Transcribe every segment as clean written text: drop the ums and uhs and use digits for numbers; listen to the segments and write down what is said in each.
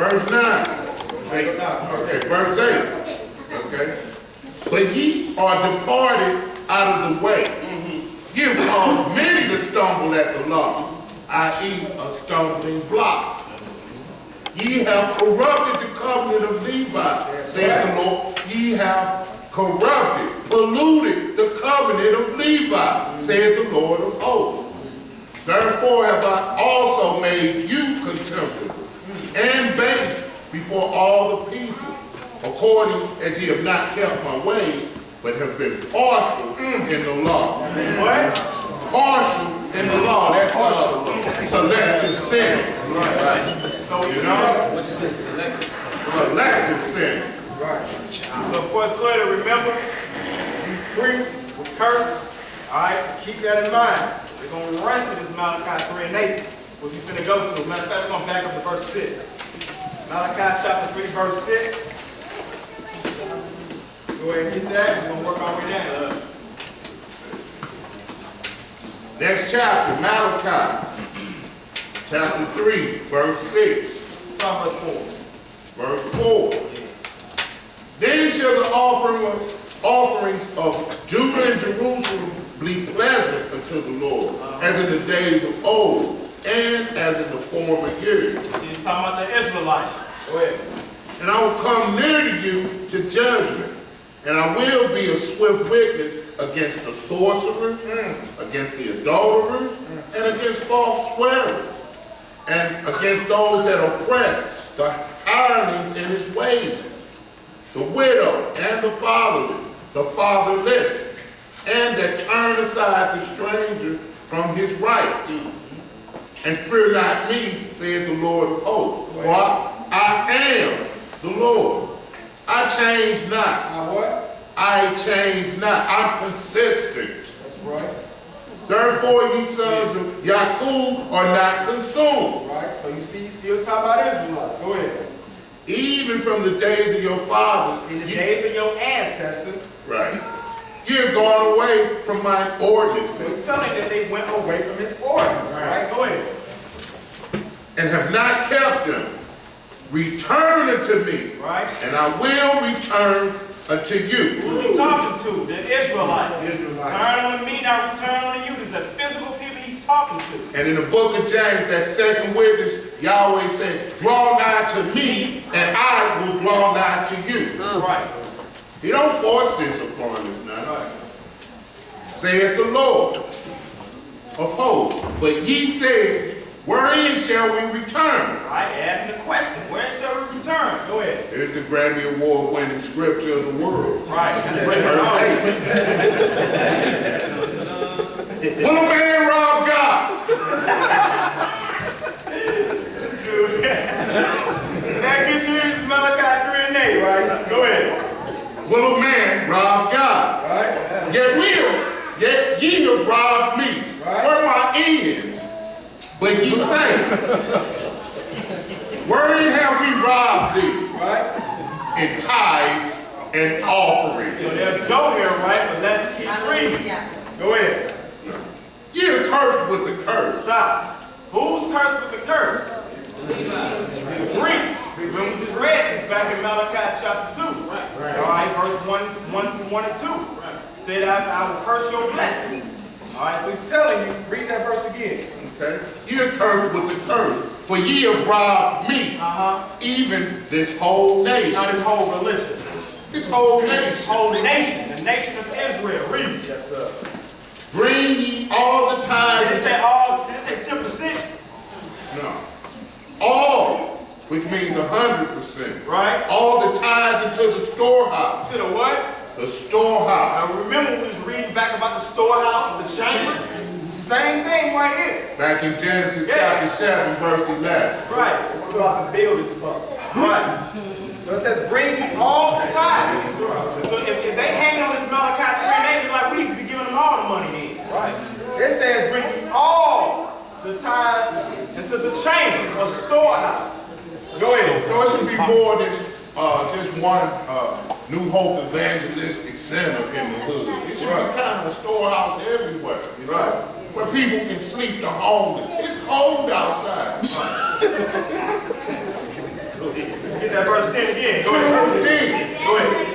Verse 9. Okay, verse 8. Okay. But ye are departed out of the way. Ye have caused many to stumble at the law, i.e. a stumbling block. Ye have corrupted the covenant of Levi, saith the Lord. Ye have corrupted, polluted the covenant of Levi, saith the Lord of hosts. Therefore have I also made you contemptible and base before all the people, according as ye have not kept my ways, but have been partial in the law. What? Partial in the law. That's selective sin. Right. So You know? Selective sin. Right. So for us clear to remember, these priests were cursed. Alright, so keep that in mind. We're going to run to this Malachi 3 and 8, which we're going to go to. Matter of fact, we're going to back up to verse 6. Malachi chapter 3, verse 6. Go ahead and get that. We're going to work our way down. Next chapter, Malachi, chapter 3, verse 6. Start verse 4. Verse 4. Then shall the offerings of Judah and Jerusalem be pleasant unto the Lord, as in the days of old, and as in the former years. He's talking about the Israelites. Go ahead. And I will come near to you to judgment, and I will be a swift witness against the sorcerers, against the adulterers, and against false swearers, and against those that oppress the hirelings in his wages, the widow and the fatherless, and that turn aside the stranger from his right. And fear not me, saith the Lord of hosts, for I am the Lord. I change not. I change not. I'm consistent. That's right. Therefore, ye sons of Jacob are not consumed. Right. So you see, he's still talking about Israel. Go ahead. Even from the days of your fathers. In the days of your ancestors. Right. You're gone away from my ordinances. So he's telling that they went away from his ordinance. Right. Go ahead. And have not kept them. Return unto me. Right. And I will return unto you. Who are you talking to? The Israelites. Turn unto me, now return unto you. This is the physical people he's talking to. And in the book of James, that second witness, Yahweh said, draw nigh to me, and I will draw nigh to you. Right. He don't force this upon us now. Right. Saith the Lord of hosts. But ye said, wherein shall we return? Right, asking the question, where shall we return? Go ahead. Here's the Grammy Award winning scripture of the world. Right, that's Verse 8. Will a man rob God? That gets you in Malachi 3 and 8, right? Go ahead. Will a man rob God? Right. Yet ye have robbed me. Right. Where my ends? But ye say, wherein have we robbed thee? Right. In tithes and offerings. So there's go here, right? But let's keep reading. Go ahead. Ye are cursed with the curse. Stop. Who's cursed with the curse? The Greeks. When we just read this back in Malachi chapter 2. Right. All right, verse 1 and 2. Right. Said, I will curse your blessings. All right, so he's telling you, read that verse again. Okay? Ye are cursed with the curse, for ye have robbed me, even this whole nation. Not his whole religion. This whole This nation. whole nation, the nation of Israel. Read. Yes, sir. Bring ye all the tithes. Did it say all? Did it say 10%? No. All, which means 100%. Right. All the tithes into the storehouse. To the what? The storehouse. Now remember we was reading back about the storehouse, the chamber? It's the same thing right here. Back in Genesis chapter 7, verse 11. Right. So I can build it for. Right. So it says, bring ye all the tithes. So if they hang on this Malachi 3, they be like, we need to be giving them all the money then. Right. It says, bring ye all the tithes into the chamber or storehouse. Go ahead. So it should be more than just one New Hope evangelistic center in the hood. It should be kind of a storehouse everywhere. Right. Where people can sleep the homeless. It's cold outside. 10. Go ahead. Verse 10. Go ahead.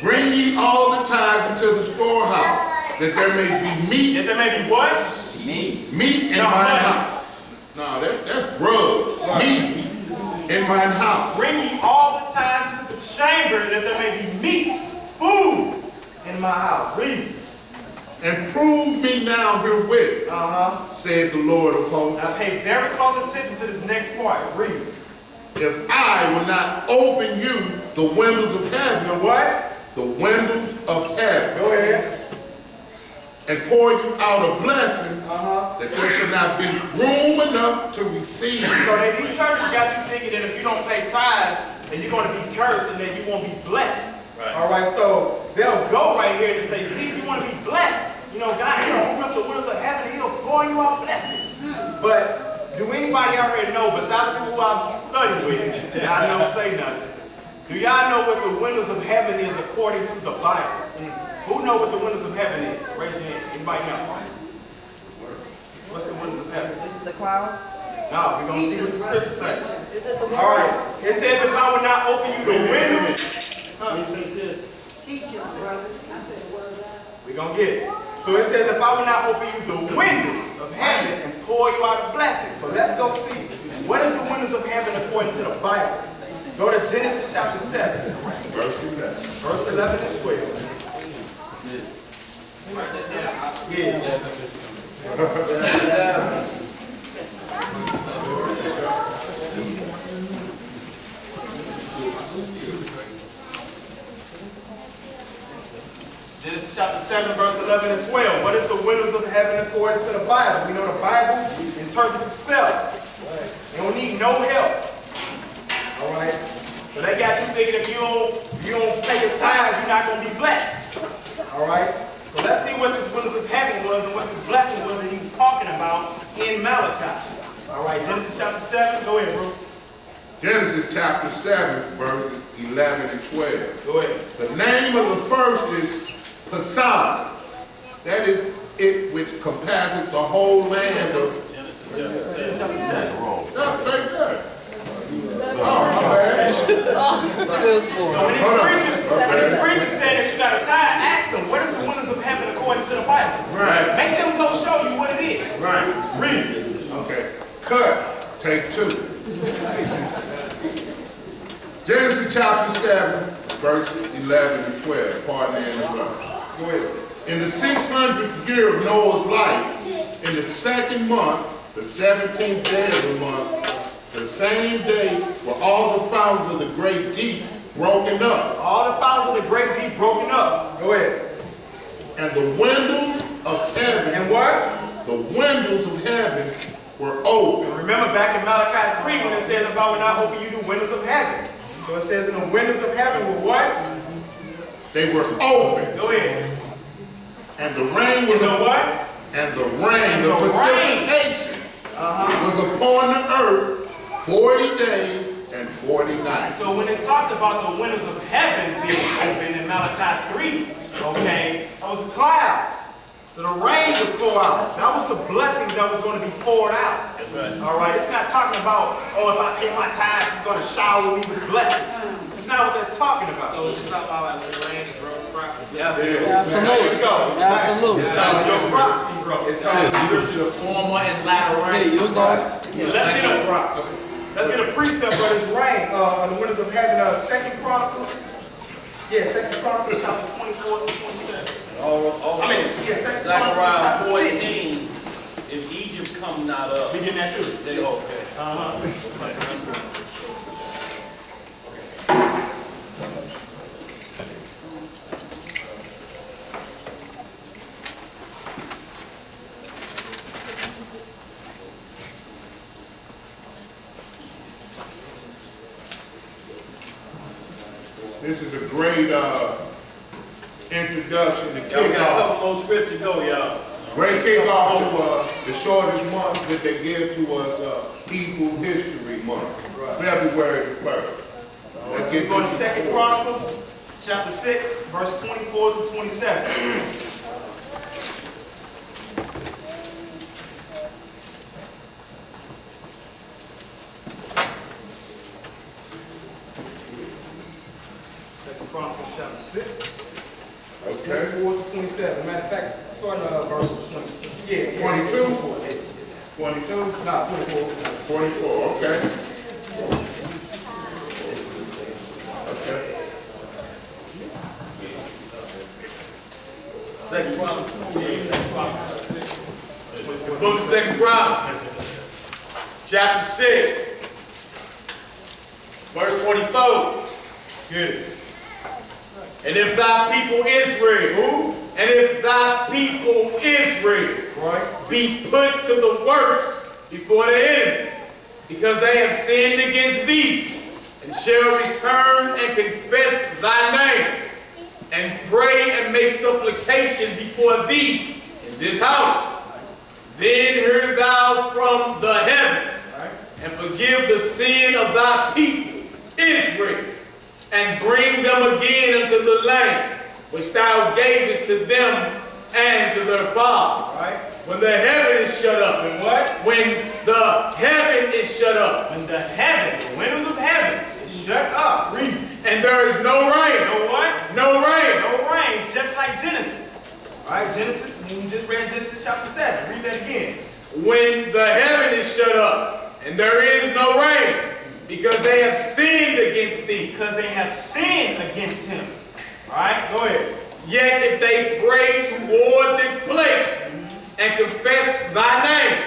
Bring ye all the tithes into the storehouse, that there may be meat. That there may be what? Meat in mine house. No, that's grub. Meat in mine house. Bring ye all the tithes into the chamber, that there may be meat, food in my house. Read. And prove me now herewith, said the Lord of hosts. Now pay very close attention to this next part. Read. If I will not open you the windows of heaven. The what? The windows of heaven. Go ahead. And pour you out a blessing that there should not be room enough to receive. So that these churches got you thinking that if you don't pay tithes, then you're going to be cursed and that you won't be blessed. Right. All right, so they'll go right here and say, see, if you want to be blessed, you know, God, he'll open up the windows of heaven and he'll pour you out blessings. But do anybody out here know, besides the people who I've studied with, y'all don't say nothing. Do y'all know what the windows of heaven is according to the Bible? Who know what the windows of heaven is? Raise your hand. Anybody know? What's the windows of heaven? Is it the cloud? No, we're going to see what the scripture says. Is it the word? All right. It says if I would not open you the windows. Teach us, brother. We're going to get it. So it says if I would not open you the windows of heaven and pour you out a blessing. So let's go see. What is the windows of heaven according to the Bible? Go to Genesis chapter 7. Verse 11 and 12. Genesis chapter 7, verse 11 and 12. What is the windows of heaven according to the Bible? We know the Bible interprets itself. You don't need no help. All right? So they got you thinking if you don't pay your tithes, you're not going to be blessed. All right? So let's see what this windows of heaven was and what this blessing was that he was talking about in Malachi. All right, Genesis chapter 7. Go ahead, bro. Genesis chapter 7, verses 11 and 12. Go ahead. The name of the first is Poseidon. That is it which compasseth the whole land of Genesis chapter 7. right there. Oh, my bad. So when these preachers say that you got to tithe, ask them, what is the windows of heaven according to the Bible? Right. Make them go show you what it is. Right. Read it. Okay. Cut. Take 2. Genesis chapter 7, verse 11 and 12. Pardon the interruption. Go ahead. In the 600th year of Noah's life, in the 2nd month, the 17th day of the month, the same day were all the fountains of the great deep broken up. All the fountains of the great deep broken up. Go ahead. And the windows of heaven. And what? The windows of heaven were open. Remember back in Malachi 3 when it says, if I will not open you the windows of heaven. So it says, in the windows of heaven were what? They were open. Go ahead. And the rain was upon what? And the rain, the precipitation was upon the earth 40 days and 40 nights. So when it talked about the windows of heaven being open in Malachi 3, okay, that was the clouds. So the rain would pour out. That was the blessing that was going to be poured out. That's right. All right, it's not talking about, oh, if I pay my tithes, it's going to shower me with blessings. It's not what that's talking about. So it's talking about like when the rain grows crops. Yeah, there you go. Absolutely. Your crops can grow. It's called spiritual former and latter rain. Let's get a precept for this rain on the windows of heaven. 2 Chronicles. Yeah, 2 Chronicles chapter 24 to 27. Zechariah 14. If Egypt come not up. We getting that too. They okay. This is a great introduction to Y'all kick got a off. couple more scripture, go y'all. Great kickoff to the shortest month that they give to us, Hebrew History Month, February the 1st. Let's get Go to 2 Chronicles chapter 6, verse 24 to 27. chapter 6. Okay. 24 to 27. Matter of fact, starting verse 20. Yeah. 22? 22? Nah, 24. 24, okay. Okay. Second Chronicles. The book of Second Chronicles, chapter 6, verse 24. Good. And if thy people Israel, and if thy people Israel be put to the worst before the enemy, because they have sinned against thee, and shall return and confess thy name, and pray and make supplication before thee in this house, then hear thou from the heavens, and forgive the sin of thy people Israel, and bring them again into the land which thou gavest to them and to their father. When the heaven is shut up. When what? When the heaven is shut up. When the heaven, the windows of heaven, is shut up. Read. And there is no rain. No what? No rain. No rain. It's just like Genesis. All right, Genesis, we just read Genesis chapter 7. Read that again. When the heaven is shut up, and there is no rain, because they have sinned against thee. Because they have sinned against him. All right, go ahead. Yet if they pray toward this place, and confess thy name,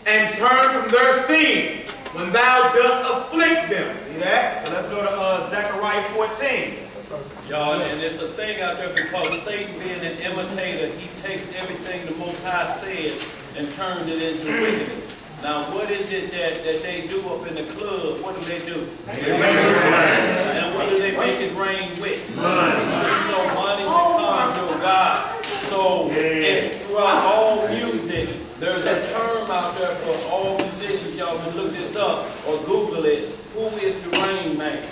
and turn from their sin, when thou dost afflict them. See that? So let's go to Zechariah 14. Y'all, and it's a thing out there because Satan being an imitator, he takes everything the Most High said and turns it into wickedness. Now, what is it that they do up in the club? What do? They make it rain. And what do they make it rain with? Money. So money becomes your God. So if throughout all music, there's a term out there for all musicians. Y'all can look this up or Google it. Who is the Rain Man?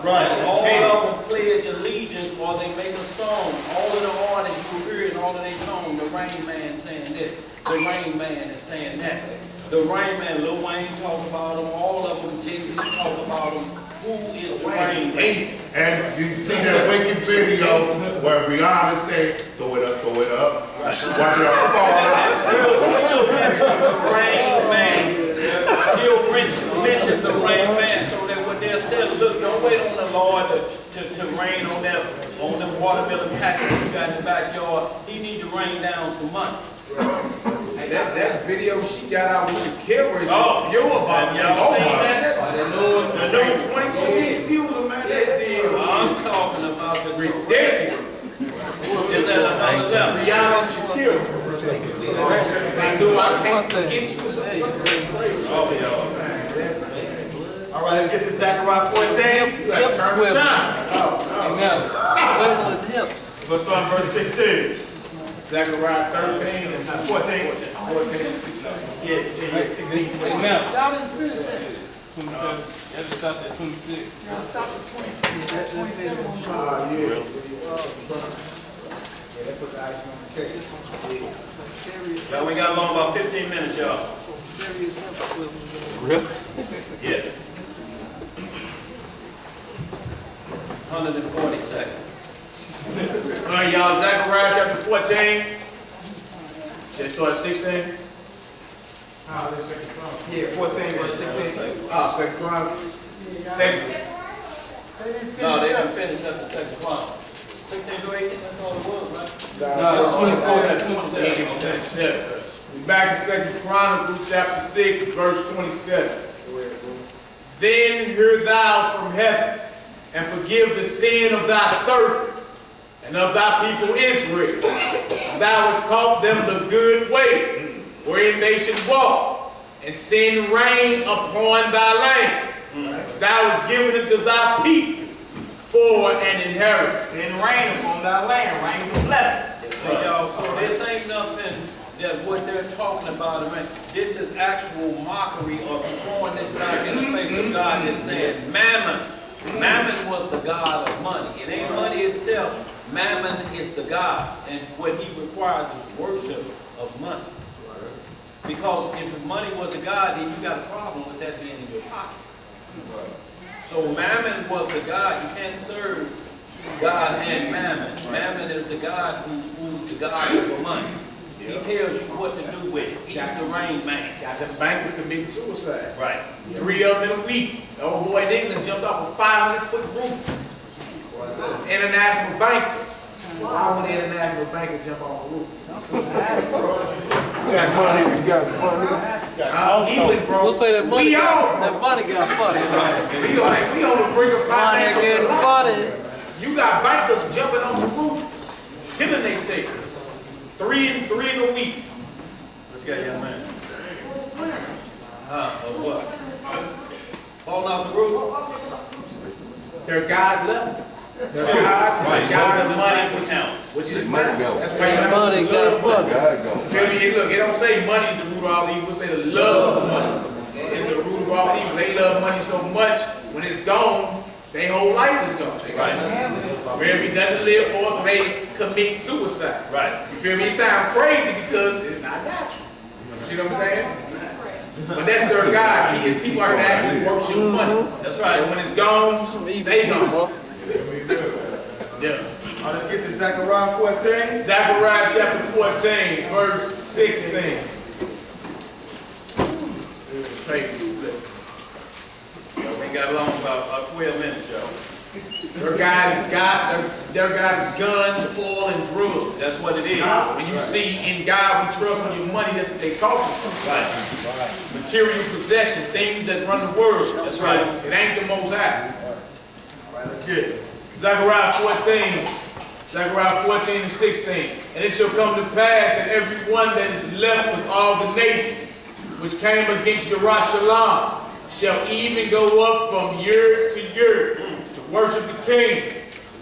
Right. And all of them pledge allegiance or they make a song. All of the artists you hear in all of their songs, the Rain Man saying this, the Rain Man is saying that. The Rain Man, Lil Wayne talk about them, all of them, Jay-Z talk about them. Who is the Rain Man? And you see that wicked video where Rihanna said, throw it up, throw it up. Watch it all fall out. The Rain Man. Still mentions the Rain Man so that what they're saying, look, don't wait on the Lord to rain on them watermelon patches you got in the backyard. He need to rain down some money. Hey, that video she got out with Shakira is Y'all seen that? the new 24 million views, man. That deal. I'm talking about the ridiculous. Is that another level? Rihanna and Shakira. I knew I can't get you. Oh, y'all, man. All right, let's get to Zechariah 14. You gotta turn the time. Let's start in verse 16. Zechariah 13 and 14. 14 and 16. Yes, 16. Y'all didn't finish that. 27. Y'all just stopped at 26. Y'all stopped at 26. 27 on the Yeah. So we got along about 15 minutes, y'all. Really? Yeah. 140 seconds. All right, y'all, Zechariah chapter 14. Just start at 16. Yeah, 14 verse 16. Second Chronicles. Second. No, they didn't finish up the second one. 16 to 18, that's all it was, right? No, it's 24 to 27. We're back in Second Chronicles chapter 6, verse 27. Then hear thou from heaven, and forgive the sin of thy servants, and of thy people Israel. Thou hast taught them the good way, wherein they should walk, and send rain upon thy land. Thou hast given it to thy people for an inheritance. Send rain upon thy land. Rain's a blessing. So y'all, so this ain't nothing that what they're talking about. I mean, this is actual mockery or throwing this back in the face of God that's saying Mammon. Mammon was the god of money. It ain't money itself. Mammon is the god. And what he requires is worship of money. Because if money was a god, then you got a problem with that being in your pocket. So Mammon was the god. You can't serve God and Mammon. Mammon is the God who's the God over money. He tells you what to do with it. He's the rain man. Got them bankers committing suicide. Right. 3 of them in a week. The old boy in England jumped off a 500-foot roof. International banker. Why would an international banker jump off a roof? He went broke. We'll say that money We all that money got funny. We on the brink of Money financial getting collapse. funny. You got bankers jumping on the roof, killing they savings. 3 in a week. What you got, young man? Of what? Falling off the roof? Their God level. Their God, Right. God The of money money, counts. which is money. That's why you That have money to got love money. funny. Feel me? Look, it don't say money is the root of all evil. It say the love of money is the root of all evil. They love money so much, when it's gone, their whole life is gone. Right. There be nothing to live for, so they commit suicide. Right. You feel me? It sounds crazy because it's not natural. You see what I'm saying? But that's their God. He is people are actually worship money. That's right. So when it's gone, Some evil they people, gone. boy. Yeah. Let's get to Zechariah 14. Zechariah chapter 14, verse 16. Page flip. We got along about 12 minutes, y'all. Their God is guns, oil, and drugs. That's what it is. When you see in God we trust on your money, that's what they talking about. Right. Material possession, things that run the world. That's right. It ain't the Most High. All right, let's get it. Zechariah 14 and 16. And it shall come to pass that every one that is left of all the nations which came against Yerushalayim shall even go up from year to year to worship the King,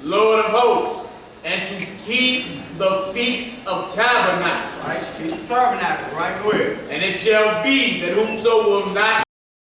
Lord of hosts, and to keep the feast of tabernacles. Right? Feast of Tabernacle, right? Go ahead. And it shall be that whoso will not